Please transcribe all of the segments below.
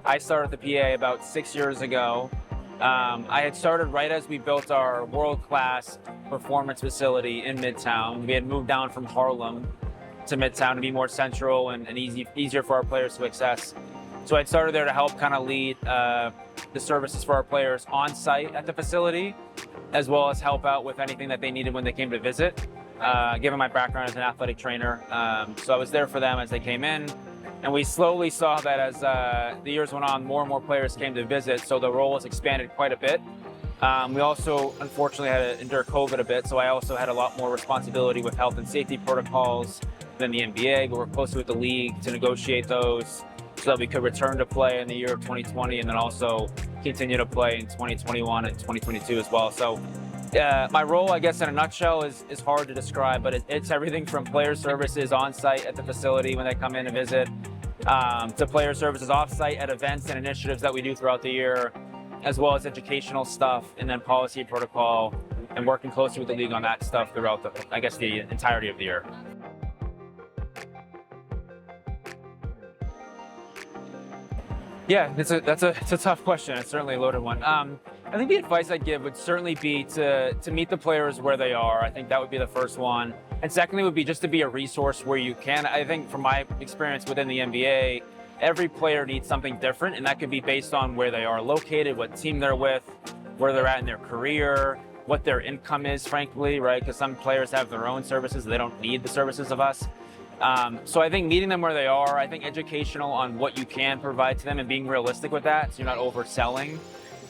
I started the PA about 6 years ago. I had started right as we built our world-class performance facility in Midtown. We had moved down from Harlem to Midtown to be more central and easier for our players to access. So I started there to help kind of lead the services for our players on site at the facility, as well as help out with anything that they needed when they came to visit, given my background as an athletic trainer. So I was there for them as they came in. And we slowly saw that as the years went on, more and more players came to visit, so the role has expanded quite a bit. We also, unfortunately, had to endure COVID a bit, so I also had a lot more responsibility with health and safety protocols than the NBA, but we're closely with the league to negotiate those so that we could return to play in the year of 2020 and then also continue to play in 2021 and 2022 as well. So my role, I guess, in a nutshell is hard to describe, but it's everything from player services on site at the facility when they come in and visit, to player services off site at events and initiatives that we do throughout the year, as well as educational stuff, and then policy and protocol, and working closely with the league on that stuff throughout the entirety of the year. Yeah, it's a tough question. It's certainly a loaded one. I think the advice I'd give would certainly be to meet the players where they are. I think that would be the first one. And secondly would be just to be a resource where you can. I think from my experience within the NBA, every player needs something different, and that could be based on where they are located, what team they're with, where they're at in their career, what their income is, frankly, right? Because some players have their own services. They don't need the services of us. So I think meeting them where they are, I think educational on what you can provide to them and being realistic with that, so you're not overselling.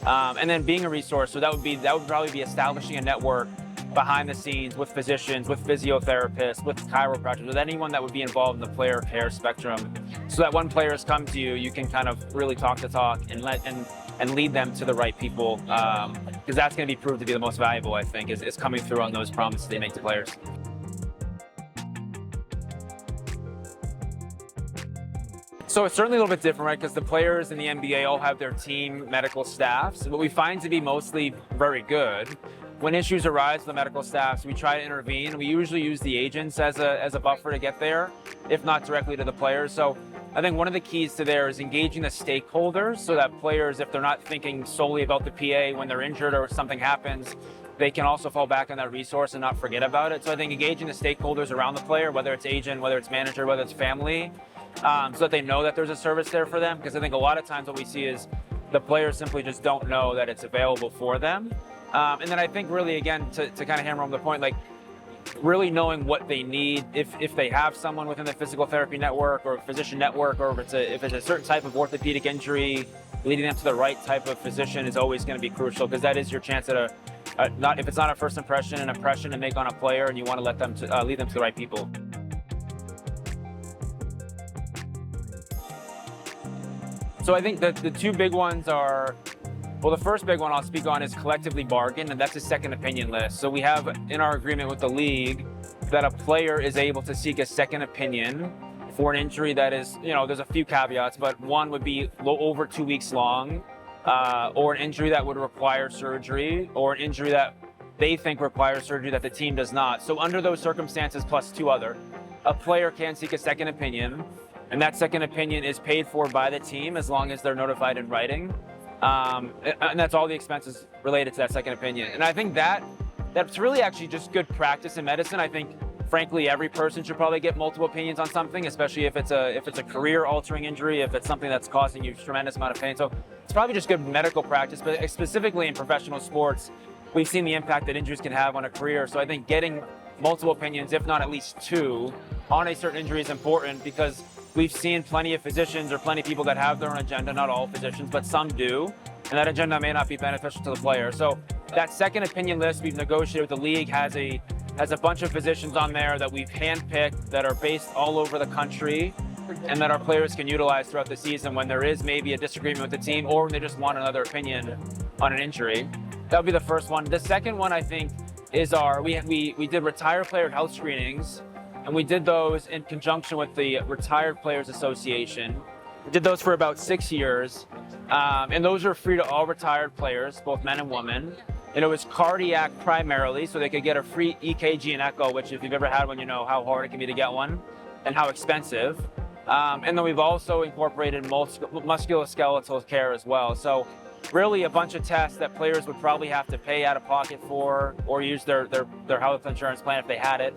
And then being a resource, so that would probably be establishing a network behind the scenes with physicians, with physiotherapists, with chiropractors, with anyone that would be involved in the player care spectrum, so that when players come to you, you can kind of really talk the talk and lead them to the right people, because that's going to be proved to be the most valuable, I think, is coming through on those promises they make to players. So it's certainly a little bit different, right? Because the players in the NBA all have their team medical staffs, what we find to be mostly very good. When issues arise with the medical staffs, we try to intervene. We usually use the agents as a buffer to get there, if not directly to the players. So I think one of the keys to there is engaging the stakeholders so that players, if they're not thinking solely about the PA when they're injured or something happens, they can also fall back on that resource and not forget about it. So I think engaging the stakeholders around the player, whether it's agent, whether it's manager, whether it's family, so that they know that there's a service there for them. Because I think a lot of times what we see is the players simply just don't know that it's available for them. And then I think really, again, to kind of hammer home the point, like really knowing what they need, if they have someone within the physical therapy network or physician network, or if it's a certain type of orthopedic injury, leading them to the right type of physician is always going to be crucial, because that is your chance at if it's not a first impression, an impression to make on a player, and you want to let them lead them to the right people. So I think that the two big ones are, well, the first big one I'll speak on is collectively bargain, and that's a second opinion list. So we have in our agreement with the league that a player is able to seek a second opinion for an injury that is, there's a few caveats, but one would be over 2 weeks long, or an injury that would require surgery, or an injury that they think requires surgery that the team does not. So under those circumstances, plus two other, a player can seek a second opinion, and that second opinion is paid for by the team as long as they're notified in writing. And that's all the expenses related to that second opinion. And I think that's really actually just good practice in medicine. I think, frankly, every person should probably get multiple opinions on something, especially if it's a career-altering injury, if it's something that's causing you a tremendous amount of pain. So it's probably just good medical practice, but specifically in professional sports, we've seen the impact that injuries can have on a career. So I think getting multiple opinions, if not at least two, on a certain injury is important, because we've seen plenty of physicians or plenty of people that have their own agenda, not all physicians, but some do, and that agenda may not be beneficial to the player. So that second opinion list we've negotiated with the league has a bunch of physicians on there that we've handpicked that are based all over the country, and that our players can utilize throughout the season when there is maybe a disagreement with the team, or when they just want another opinion on an injury. That would be the first one. The second one, I think, is we did retired player health screenings, and we did those in conjunction with the Retired Players Association. We did those for about 6 years, and those are free to all retired players, both men and women. And it was cardiac primarily, so they could get a free EKG and echo, which if you've ever had one, you know how hard it can be to get one and how expensive. And then we've also incorporated musculoskeletal care as well. So really a bunch of tests that players would probably have to pay out of pocket for or use their health insurance plan if they had it,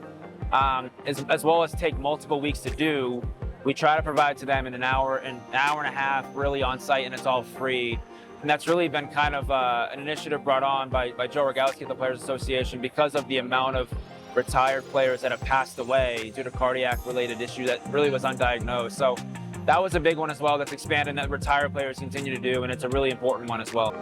as well as take multiple weeks to do. We try to provide to them in an hour and a half really on site, and it's all free. And that's really been kind of an initiative brought on by Joe Rogowski at the Players Association because of the amount of retired players that have passed away due to cardiac related issue that really was undiagnosed. So that was a big one as well that's expanded that retired players continue to do, and it's a really important one as well.